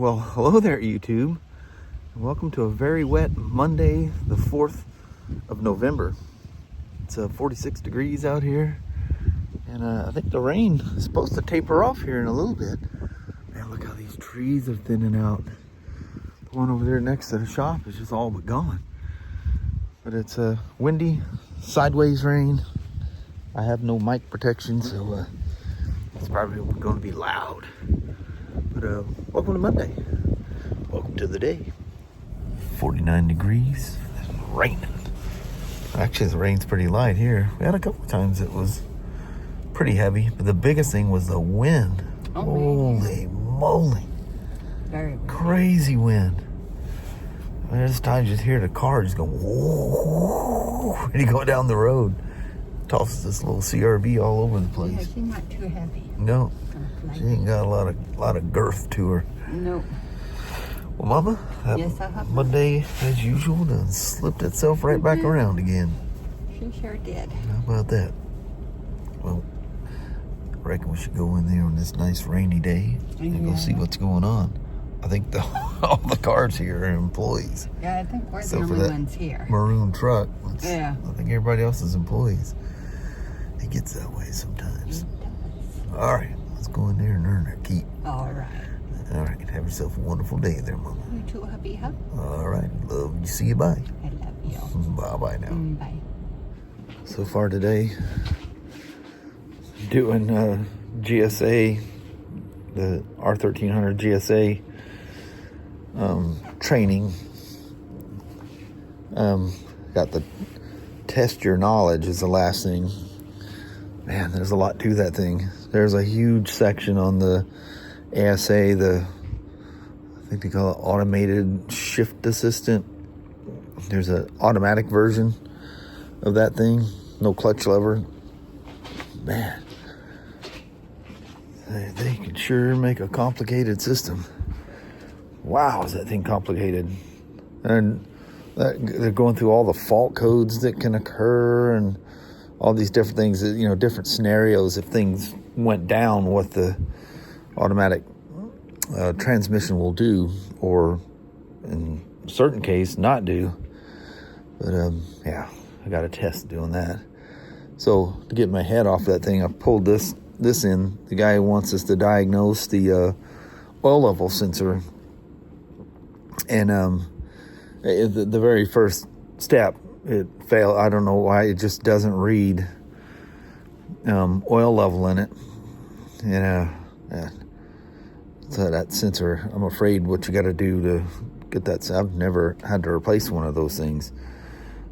Well, hello there, YouTube. Welcome to a very wet Monday, the 4th of November. It's 46 degrees out here, and I think the rain is supposed to taper off here in a little bit. Man, look how these trees are thinning out. The one over there next to the shop is just all but gone. But it's windy, sideways rain. I have no mic protection, so it's probably going to be loud. But welcome to Monday. Welcome to the day. 49 degrees. It's raining. Actually, the rain's pretty light here. We had a couple of times it was pretty heavy, but the biggest thing was the wind. Oh, holy moly. Very crazy wind. There's times you just hear the car just go whoa, and you go down the road. Tosses this little CRV all over the place. Yeah, she's not too heavy. No, she ain't got a lot of girth to her. No. Well, Mama, that Yes, Monday, as usual, done slipped itself right back around again. She sure did. How about that? Well, I reckon we should go in there on this nice rainy day and go see what's going on. I think all the cars here are employees. Yeah, I think we're Except the for only that ones here. Maroon truck. Yeah. I think everybody else is employees. It gets that way sometimes. It does. All right, let's go in there and earn our keep. All right. All right, have yourself a wonderful day there, Mama. You too, hubby hub. All right, love you. See you. Bye. I love you. Bye now. Bye. So far today, doing GSA, the R1300 GSA training. Got the test your knowledge is the last thing. Man, there's a lot to that thing. There's a huge section on the ASA, I think they call it automated shift assistant. There's an automatic version of that thing, no clutch lever. Man, they can sure make a complicated system. Wow, is that thing complicated? And they're going through all the fault codes that can occur and all these different things, different scenarios if things went down, what the automatic transmission will do, or in a certain case not do. But yeah, I got a test doing that. So to get my head off that thing, I pulled this in. The guy wants us to diagnose the oil level sensor, and the very first step, it failed. I don't know why. It just doesn't read oil level in it. Yeah. So that sensor, I'm afraid what you got to do to get that. I've never had to replace one of those things.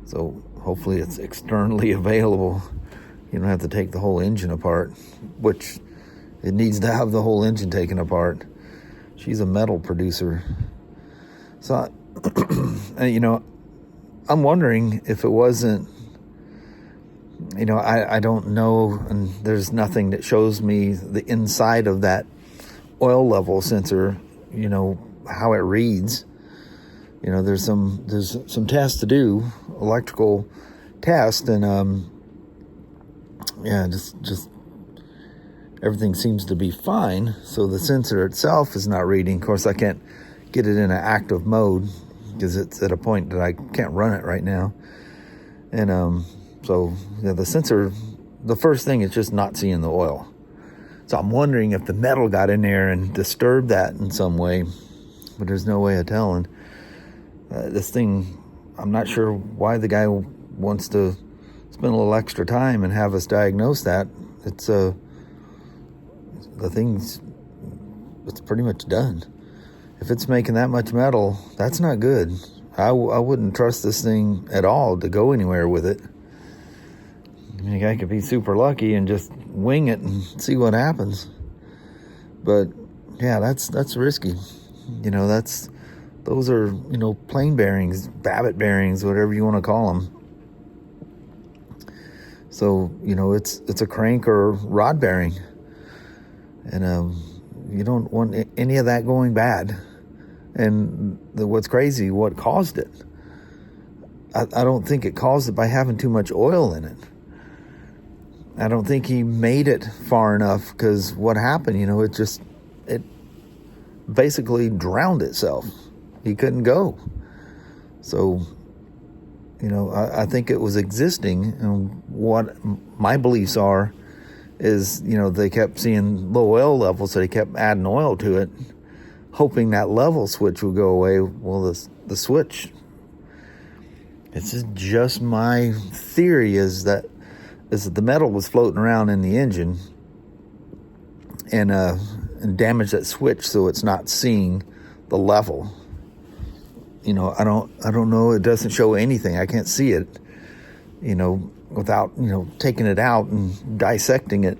So hopefully it's externally available. You don't have to take the whole engine apart, which it needs to have the whole engine taken apart. She's a metal producer. So, I'm wondering if it wasn't, I don't know, and there's nothing that shows me the inside of that oil level sensor, how it reads. There's some tests to do, electrical test, and just everything seems to be fine. So the sensor itself is not reading. Of course, I can't get it in an active mode because it's at a point that I can't run it right now. And so the sensor, the first thing is just not seeing the oil. So I'm wondering if the metal got in there and disturbed that in some way, but there's no way of telling. This thing, I'm not sure why the guy wants to spend a little extra time and have us diagnose that. It's the thing's, it's pretty much done. If it's making that much metal, that's not good. I wouldn't trust this thing at all to go anywhere with it. I mean, a guy could be super lucky and just wing it and see what happens. But yeah, that's risky. Those are plain bearings, Babbitt bearings, whatever you want to call them. So it's a crank or rod bearing, and you don't want any of that going bad. And what's crazy, what caused it? I don't think it caused it by having too much oil in it. I don't think he made it far enough, because what happened, it basically drowned itself. He couldn't go. So, I think it was existing, and what my beliefs are is, they kept seeing low oil levels, so they kept adding oil to it, hoping that level switch would go away. Well, the switch, it's just my theory is that the metal was floating around in the engine and damaged that switch, so it's not seeing the level. I don't know. It doesn't show anything. I can't see it, without, taking it out and dissecting it.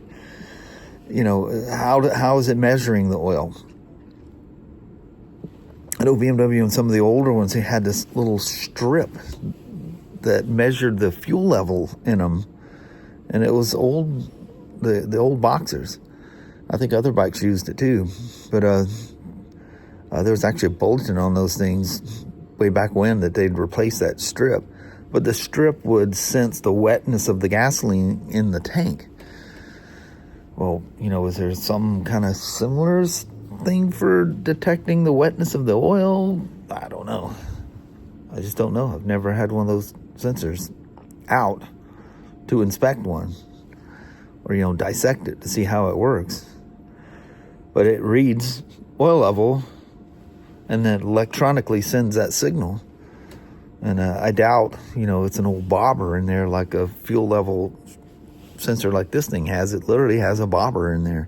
How is it measuring the oil? I know BMW and some of the older ones, they had this little strip that measured the fuel level in them. And it was the old Boxers. I think other bikes used it too. But there was actually a bulletin on those things way back when that they'd replace that strip. But the strip would sense the wetness of the gasoline in the tank. Well, is there some kind of similar thing for detecting the wetness of the oil? I don't know. I just don't know. I've never had one of those sensors out to inspect one or, dissect it to see how it works. But it reads oil level and then electronically sends that signal. And I doubt, it's an old bobber in there like a fuel level sensor like this thing has. It literally has a bobber in there.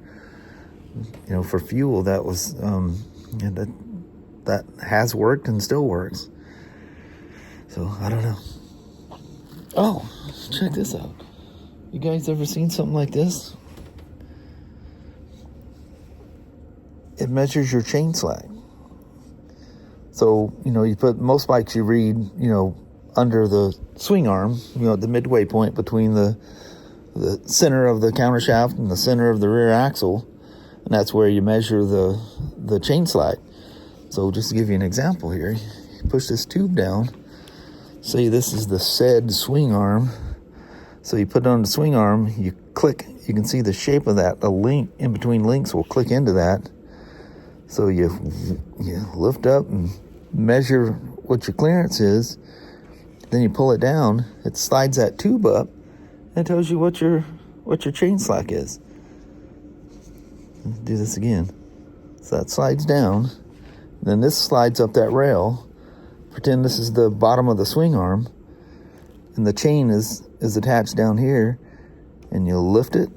For fuel, that was, that has worked and still works. So, I don't know. Oh, check this out. You guys ever seen something like this? It measures your chain slack. So, you put most bikes you read, under the swing arm, at the midway point between the center of the countershaft and the center of the rear axle. And that's where you measure the chain slack. So just to give you an example here, you push this tube down. Say this is the said swing arm. So you put it on the swing arm, you click, you can see the shape of that. The link in between links will click into that. So you lift up and measure what your clearance is. Then you pull it down, it slides that tube up and it tells you what your chain slack is. Let's do this again. So that slides down. Then this slides up that rail. Pretend this is the bottom of the swing arm. And the chain is attached down here. And you'll lift it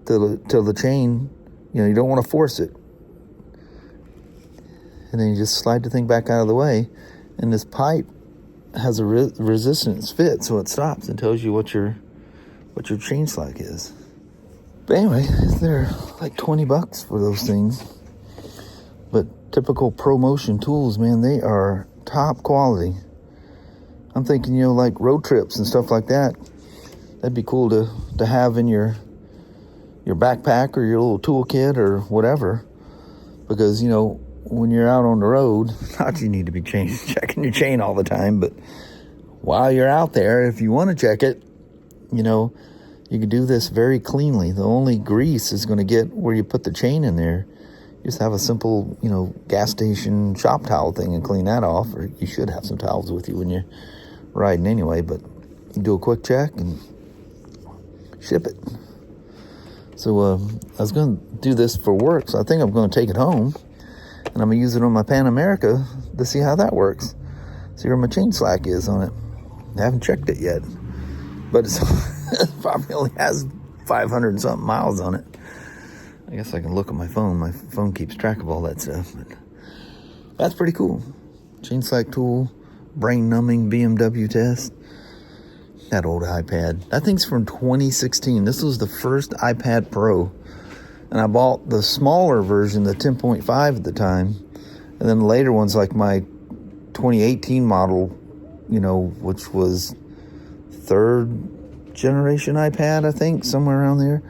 till the chain, you don't want to force it. And then you just slide the thing back out of the way. And this pipe has a resistance fit, so it stops and tells you what your chain slack is. But anyway, they're like $20 for those things. But typical ProMotion tools, man, they are top quality. I'm thinking, like road trips and stuff like that. That'd be cool to have in your backpack or your little toolkit or whatever. Because, when you're out on the road, not you need to be checking your chain all the time, but while you're out there, if you want to check it, you can do this very cleanly. The only grease is going to get where you put the chain in there. You just have a simple, gas station shop towel thing and clean that off. Or you should have some towels with you when you're riding anyway. But you do a quick check and ship it. So I was going to do this for work, so I think I'm going to take it home. And I'm going to use it on my Pan America to see how that works. See where my chain slack is on it. I haven't checked it yet. But it probably only has 500 and something miles on it. I guess I can look at my phone. My phone keeps track of all that stuff. But that's pretty cool. Chain slack tool, brain numbing BMW test. That old iPad. That thing's from 2016. This was the first iPad Pro. And I bought the smaller version, the 10.5 at the time. And then the later ones, like my 2018 model, which was third generation iPad, I think, somewhere around there.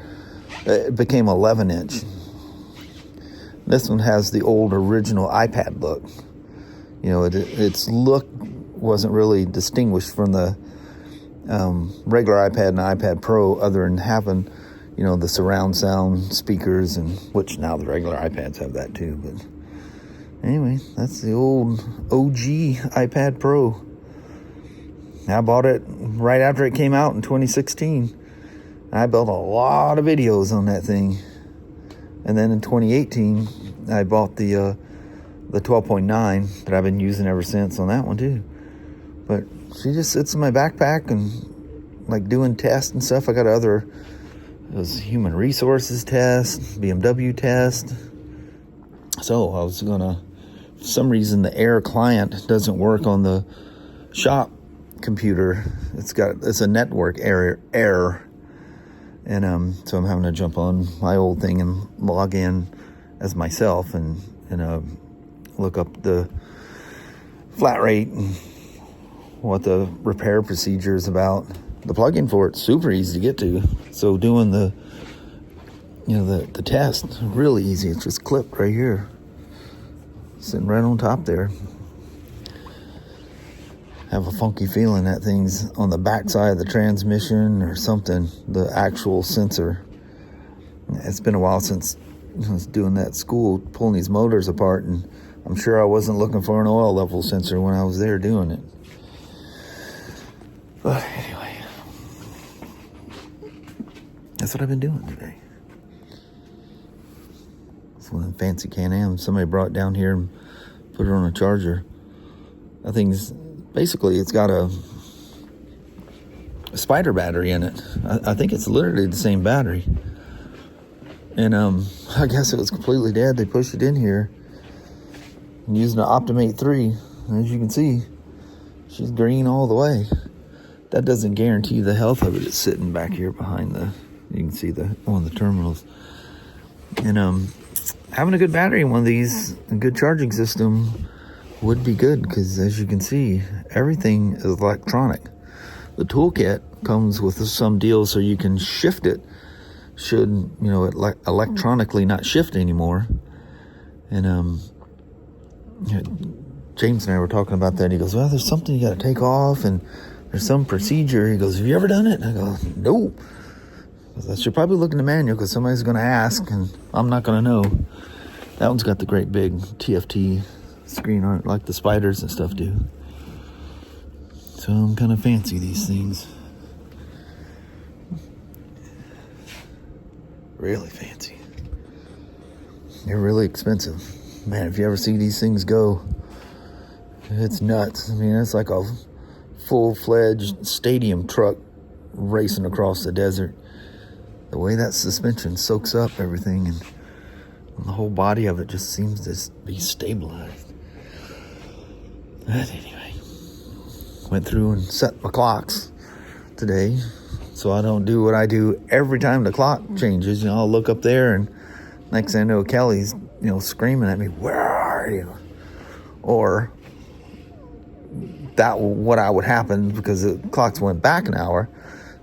It became 11-inch. This one has the old original iPad look. Its look wasn't really distinguished from the regular iPad and iPad Pro, other than having, the surround sound speakers, and which now the regular iPads have that too. But Anyway, that's the old OG iPad Pro. I bought it right after it came out in 2016. I built a lot of videos on that thing. And then in 2018, I bought the 12.9 that I've been using ever since on that one too. But she just sits in my backpack and like doing tests and stuff. I got those human resources test, BMW test. So I was gonna, for some reason the Air client doesn't work on the shop computer. It's a network error. And so I'm having to jump on my old thing and log in as myself and look up the flat rate and what the repair procedure is about. The plugin for it's super easy to get to. So doing the test, really easy. It's just clipped right here, sitting right on top there. Have a funky feeling that thing's on the backside of the transmission or something, the actual sensor. It's been a while since I was doing that school, pulling these motors apart, and I'm sure I wasn't looking for an oil level sensor when I was there doing it. But anyway, that's what I've been doing today. It's one of them fancy Can-Ams. Somebody brought it down here and put it on a charger. That thing's basically, it's got a Spyder battery in it. I think it's literally the same battery. And I guess it was completely dead. They pushed it in here and using an Optimate 3. As you can see, she's green all the way. That doesn't guarantee the health of it. It's sitting back here behind you can see one of the terminals. And having a good battery in one of these, a good charging system would be good, because as you can see, everything is electronic. The toolkit comes with some deal so you can shift it should it electronically not shift anymore. And James and I were talking about that. He goes, well, there's something you got to take off and there's some procedure. He goes, have you ever done it? And I go, no. I should probably look in the manual because somebody's going to ask and I'm not going to know. That one's got the great big TFT screen on it, like the Spyders and stuff do. So I'm kind of fancy these things. Really fancy. They're really expensive. Man, if you ever see these things go, it's nuts. I mean, it's like a full-fledged stadium truck racing across the desert. The way that suspension soaks up everything and the whole body of it just seems to be stabilized. But anyway, went through and set my clocks today so I don't do what I do every time the clock changes. I'll look up there and next thing I know, Kelly's, screaming at me, where are you? Or what would happen because the clocks went back an hour.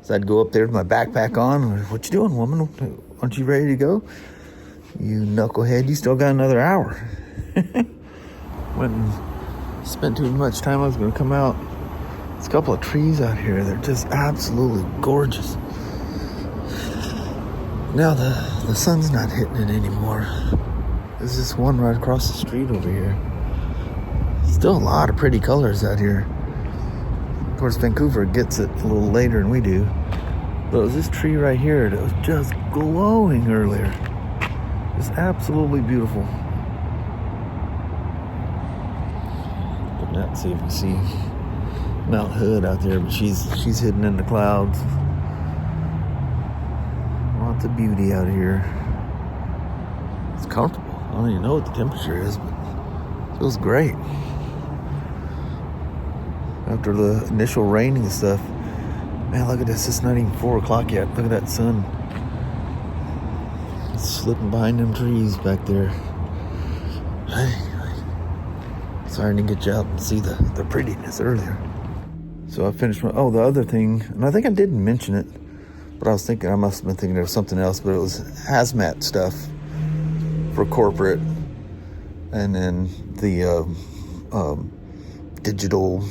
So I'd go up there with my backpack on. What you doing, woman? Aren't you ready to go? You knucklehead, you still got another hour. Went and spent too much time. I was going to come out. There's a couple of trees out here. They're just absolutely gorgeous. Now the sun's not hitting it anymore. There's this one right across the street over here. Still a lot of pretty colors out here. Of course, Vancouver gets it a little later than we do. But it was this tree right here that was just glowing earlier. It's absolutely beautiful. Looking out and see if you see Mount Hood out there, but she's hidden in the clouds. Lots of beauty out here. It's comfortable. I don't even know what the temperature is, but it feels great. After the initial rain and stuff, man, look at this. It's not even 4 o'clock yet. Look at that sun. It's slipping behind them trees back there. Anyway, sorry I didn't get you out and see the prettiness earlier. So I finished the other thing, and I think I didn't mention it, but I was thinking, I must have been thinking there was something else, but it was hazmat stuff for corporate, and then the digital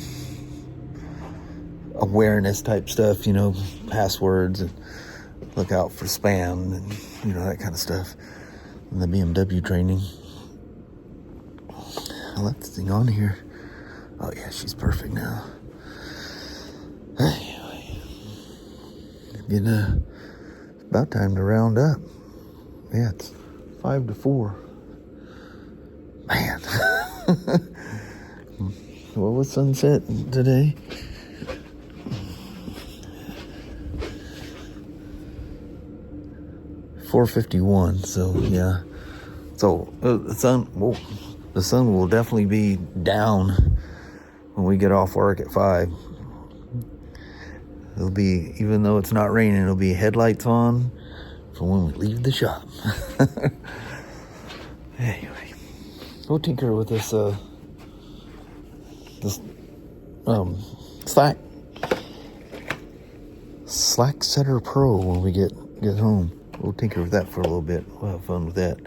awareness type stuff, passwords, and look out for spam, and that kind of stuff, and the BMW training. I left the thing on here. Oh yeah, she's perfect now. Anyway, about time to round up. Yeah, it's 5 to 4. Man. What was sunset today? $4:51. So yeah. So the sun will definitely be down when we get off work at 5. It'll be, even though it's not raining, it'll be headlights on for when we leave the shop. Anyway, we'll tinker with this Slack Setter Pro when we get home. We'll tinker with that for a little bit. We'll have fun with that.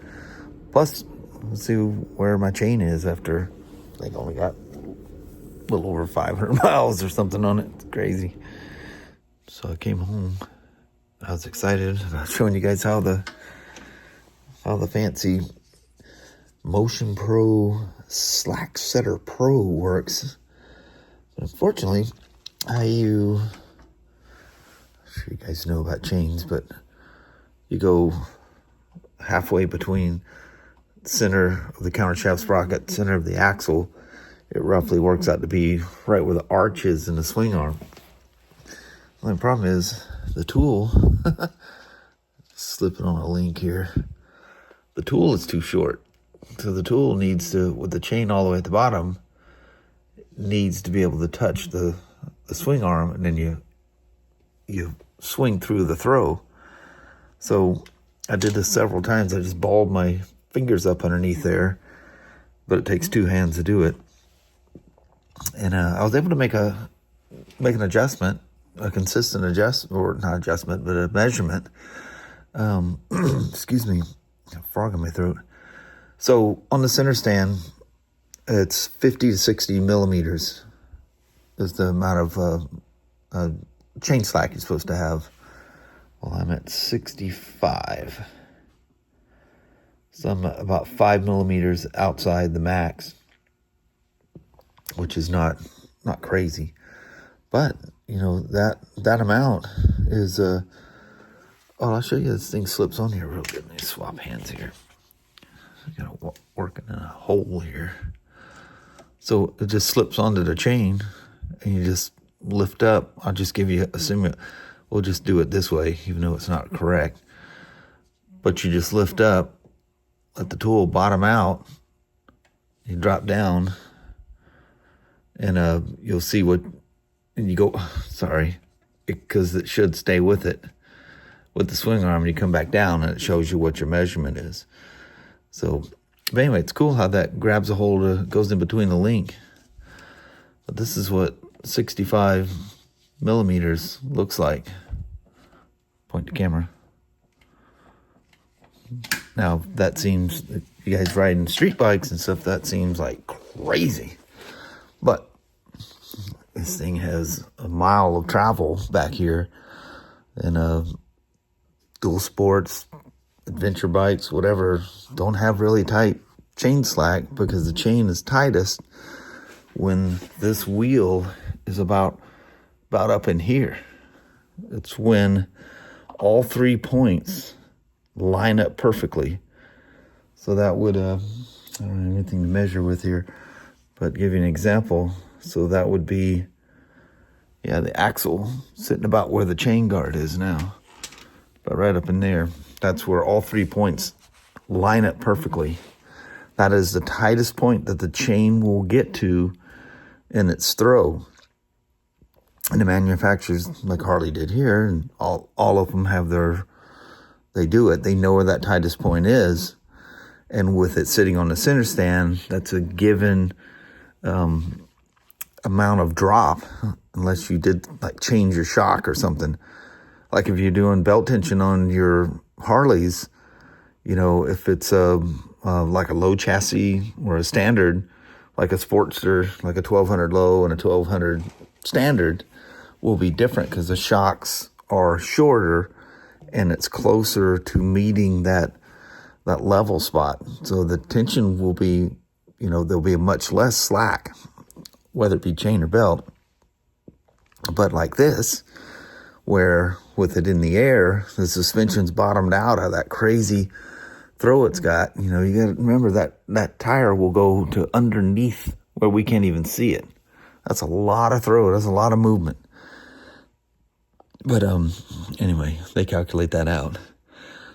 Plus, let's see where my chain is after I think I only got a little over 500 miles or something on it. It's crazy. So I came home. I was excited about showing you guys how the fancy Motion Pro Slack Setter Pro works. But unfortunately, I'm sure you guys know about chains, but you go halfway between center of the countershaft sprocket, center of the axle. It roughly works out to be right where the arch is in the swing arm. The only problem is the tool, slipping on a link here, the tool is too short. So the tool needs to, with the chain all the way at the bottom, needs to be able to touch the swing arm, and then you swing through the throw. So I did this several times. I just balled my fingers up underneath there, but it takes 2 hands to do it. And I was able to make an adjustment, a consistent or not adjustment, but a measurement. Excuse me, got a frog in my throat. So on the center stand, it's 50 to 60 millimeters is the amount of chain slack you're supposed to have. Well, I'm at 65. So I'm about 5 millimeters outside the max, which is not crazy. But, you know, that amount is, I'll show you this thing slips on here real good. Let me swap hands here. I gotta work in a hole here. So it just slips onto the chain, and you just lift up. I'll just give you, we'll just do it this way, even though it's not correct. But you just lift up, let the tool bottom out, you drop down, and you'll see and you go, because it should stay with it, with the swing arm, and you come back down, and it shows you what your measurement is. So, but anyway, it's cool how that grabs a hold of, goes in between the link. But this is what 65 millimeters looks like. Point the camera. Now, that seems, you guys riding street bikes and stuff, that seems like crazy. But this thing has a mile of travel back here. And dual sports, adventure bikes, whatever, don't have really tight chain slack, because the chain is tightest when this wheel is about up in here. It's when all 3 points line up perfectly. So that would, I don't have anything to measure with here, but give you an example. So that would be, the axle sitting about where the chain guard is now, but right up in there. That's where all 3 points line up perfectly. That is the tightest point that the chain will get to in its throw. And the manufacturers, like Harley did here, and all of them have they do it. They know where that tightest point is. And with it sitting on the center stand, that's a given amount of drop, unless you did like change your shock or something. Like if you're doing belt tension on your Harleys, if it's like a low chassis or a standard, like a Sportster, like a 1200 low and a 1200 standard, will be different because the shocks are shorter and it's closer to meeting that level spot. So the tension will be there'll be much less slack, whether it be chain or belt. But like this, where with it in the air, the suspension's bottomed out of that crazy throw it's got. You got to remember that tire will go to underneath where we can't even see it. That's a lot of throw. That's a lot of movement. But anyway, they calculate that out.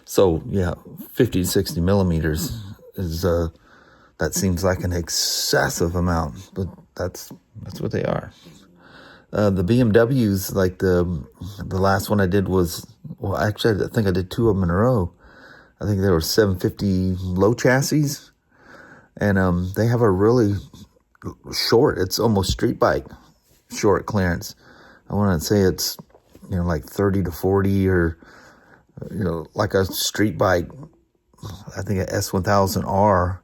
So yeah, 50 to 60 millimeters is that seems like an excessive amount, but that's what they are. The BMWs, like the last one I did was, well, actually I think I did 2 of them in a row. I think they were 750 low chassis, and they have a really short, it's almost street bike short clearance. I want to say it's like 30 to 40, or like a street bike. I think a S1000R.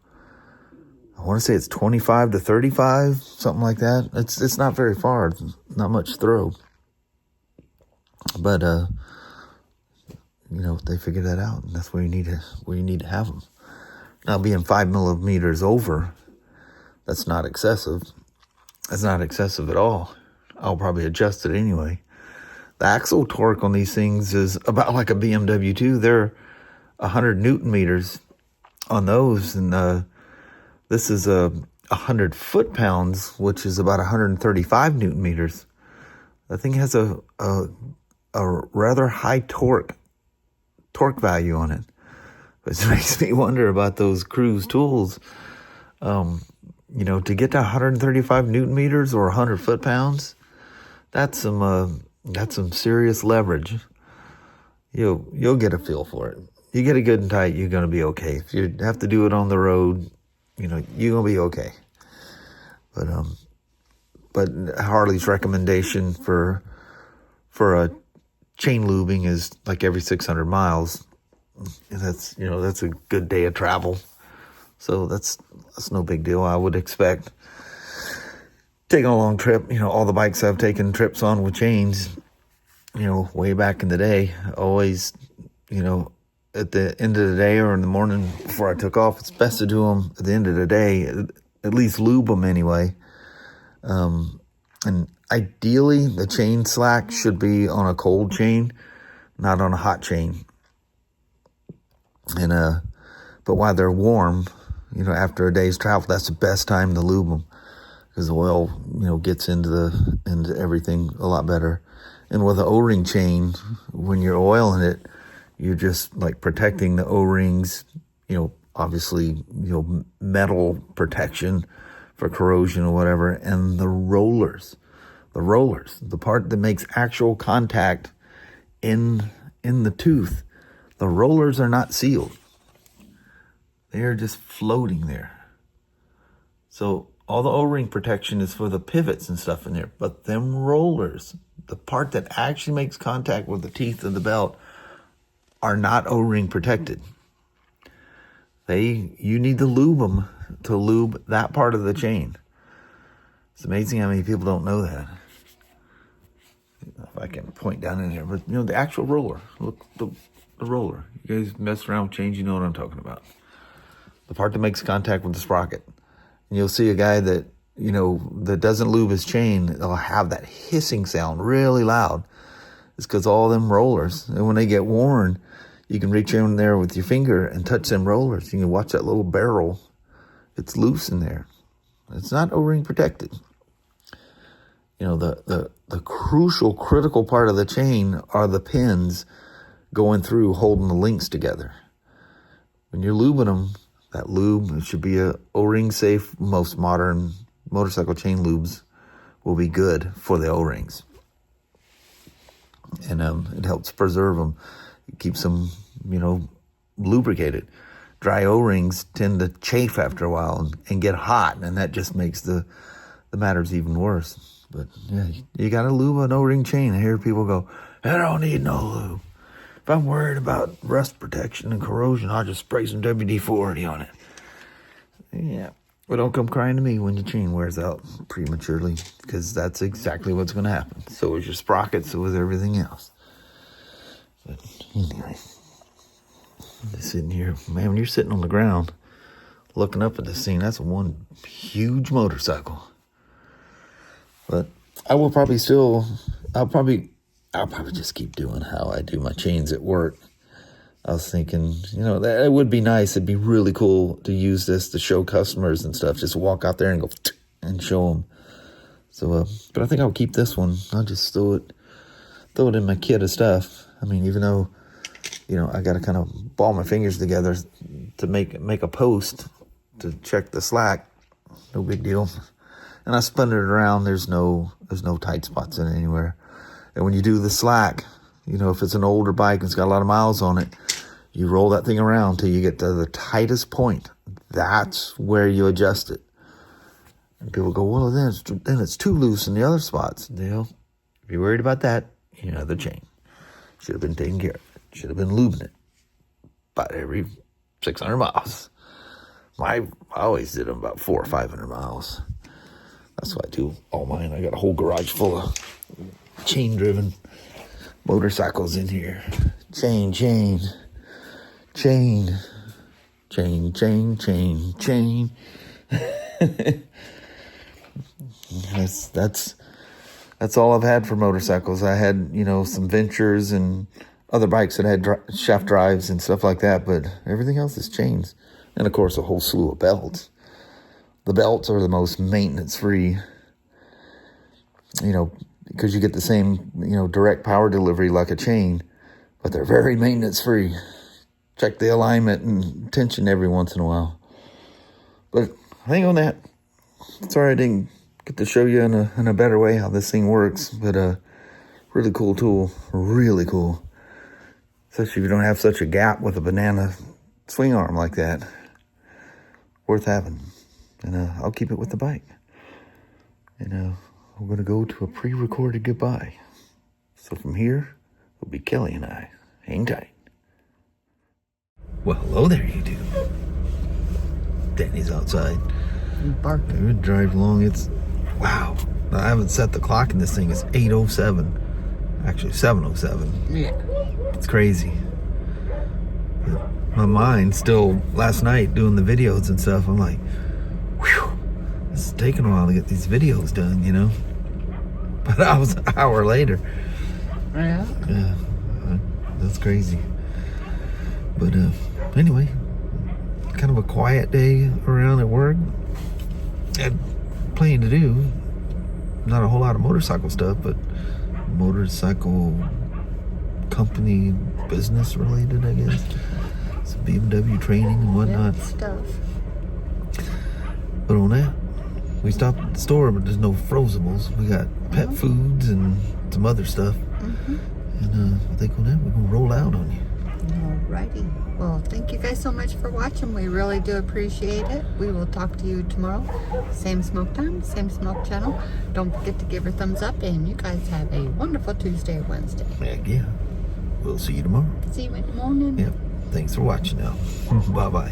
I want to say it's 25 to 35, something like that. It's not very far, not much throw. But they figured that out, and that's where you need to have them. Now, being 5 millimeters over, that's not excessive. That's not excessive at all. I'll probably adjust it anyway. The axle torque on these things is about like a BMW too. They're 100 Newton meters on those, and this is 100 foot-pounds, which is about 135 Newton meters. That thing has a rather high torque value on it. But it makes me wonder about those cruise tools. To get to 135 Newton meters or 100 foot-pounds, that's some serious leverage. You'll get a feel for it. You get it good and tight, you're gonna be okay. If you have to do it on the road, you're gonna be okay. But Harley's recommendation for a chain lubing is like every 600 miles. And that's a good day of travel. So that's no big deal. I would expect taking a long trip. All the bikes I've taken trips on with chains, way back in the day, always, at the end of the day or in the morning before I took off, it's best to do them at the end of the day, at least lube them anyway. And ideally, the chain slack should be on a cold chain, not on a hot chain. And but while they're warm, after a day's travel, that's the best time to lube them, because the oil, gets into everything a lot better. And with an O-ring chain, when you're oiling it, you're just like protecting the O-rings, obviously, metal protection for corrosion or whatever, and the rollers, the part that makes actual contact in the tooth, the rollers are not sealed. They are just floating there. So all the O-ring protection is for the pivots and stuff in there, but them rollers, the part that actually makes contact with the teeth of the belt, are not O-ring protected. You need to lube them to lube that part of the chain. It's amazing how many people don't know that. If I can point down in here, but the actual roller, look, the roller. You guys mess around with chains, you know what I'm talking about. The part that makes contact with the sprocket. And you'll see a guy that, that doesn't lube his chain, they'll have that hissing sound really loud. It's because all them rollers, and when they get worn, you can reach in there with your finger and touch them rollers. You can watch that little barrel. It's loose in there. It's not O-ring protected. The crucial, critical part of the chain are the pins going through, holding the links together. When you're lubing them, that lube, it should be a O-ring safe. Most modern motorcycle chain lubes will be good for the O-rings. And it helps preserve them. It keeps them, lubricated. Dry O-rings tend to chafe after a while and get hot, and that just makes the matters even worse. But yeah, you got to lube an O-ring chain. I hear people go, I don't need no lube. If I'm worried about rust protection and corrosion, I'll just spray some WD-40 on it. Yeah. Well, don't come crying to me when your chain wears out prematurely, because that's exactly what's going to happen. So is your sprocket, so is everything else. But anyway, just sitting here, man, when you're sitting on the ground looking up at this thing. That's one huge motorcycle. But I will probably I'll probably just keep doing how I do my chains at work. I was thinking, that it would be nice. It'd be really cool to use this to show customers and stuff. Just walk out there and go and show them. So, but I think I'll keep this one. I'll just throw it in my kit of stuff. I mean, even though, I got to kind of ball my fingers together to make a post to check the slack. No big deal. And I spun it around. There's no tight spots in it anywhere. And when you do the slack, if it's an older bike and it's got a lot of miles on it, you roll that thing around till you get to the tightest point. That's where you adjust it. And people go, well, then it's too loose in the other spots. If you're worried about that, the chain should have been taken care of. Should have been lubing it about every 600 miles. I always did them about 400 or 500 miles. That's what I do all mine. I got a whole garage full of chain-driven motorcycles in here. Chain. That's all I've had for motorcycles. I had, some Ventures and other bikes that had shaft drives and stuff like that, but everything else is chains. And of course, a whole slew of belts. The belts are the most maintenance-free, because you get the same, direct power delivery like a chain, but they're very maintenance-free. Check the alignment and tension every once in a while. But hang on that. Sorry I didn't get to show you in a better way how this thing works, but really cool tool, really cool. Especially if you don't have such a gap with a banana swing arm like that. Worth having. And I'll keep it with the bike. And we're going to go to a pre-recorded goodbye. So from here, it'll be Kelly and I. Hang tight. Well, hello there, you two. Danny's outside. Barking. We drive along. Wow. I haven't set the clock in this thing. It's 8:07. Actually, 7:07. Yeah. It's crazy. My mind still, last night doing the videos and stuff, I'm like, whew, this is taking a while to get these videos done, But I was an hour later. Yeah. Yeah, that's crazy. But anyway, kind of a quiet day around at work. Had plenty to do. Not a whole lot of motorcycle stuff, but motorcycle company business related, I guess. Some BMW training and whatnot. Yeah, stuff. But on that, we stopped at the store, but there's no frozables. We got pet foods and some other stuff. And I think on that, we're going to roll out on you. Alrighty. Well, thank you guys so much for watching. We really do appreciate it. We will talk to you tomorrow. Same smoke time, same smoke channel. Don't forget to give her a thumbs up, and you guys have a wonderful Tuesday or Wednesday. Heck yeah. We'll see you tomorrow. See you in the morning. Yep. Thanks for watching now. Bye-bye.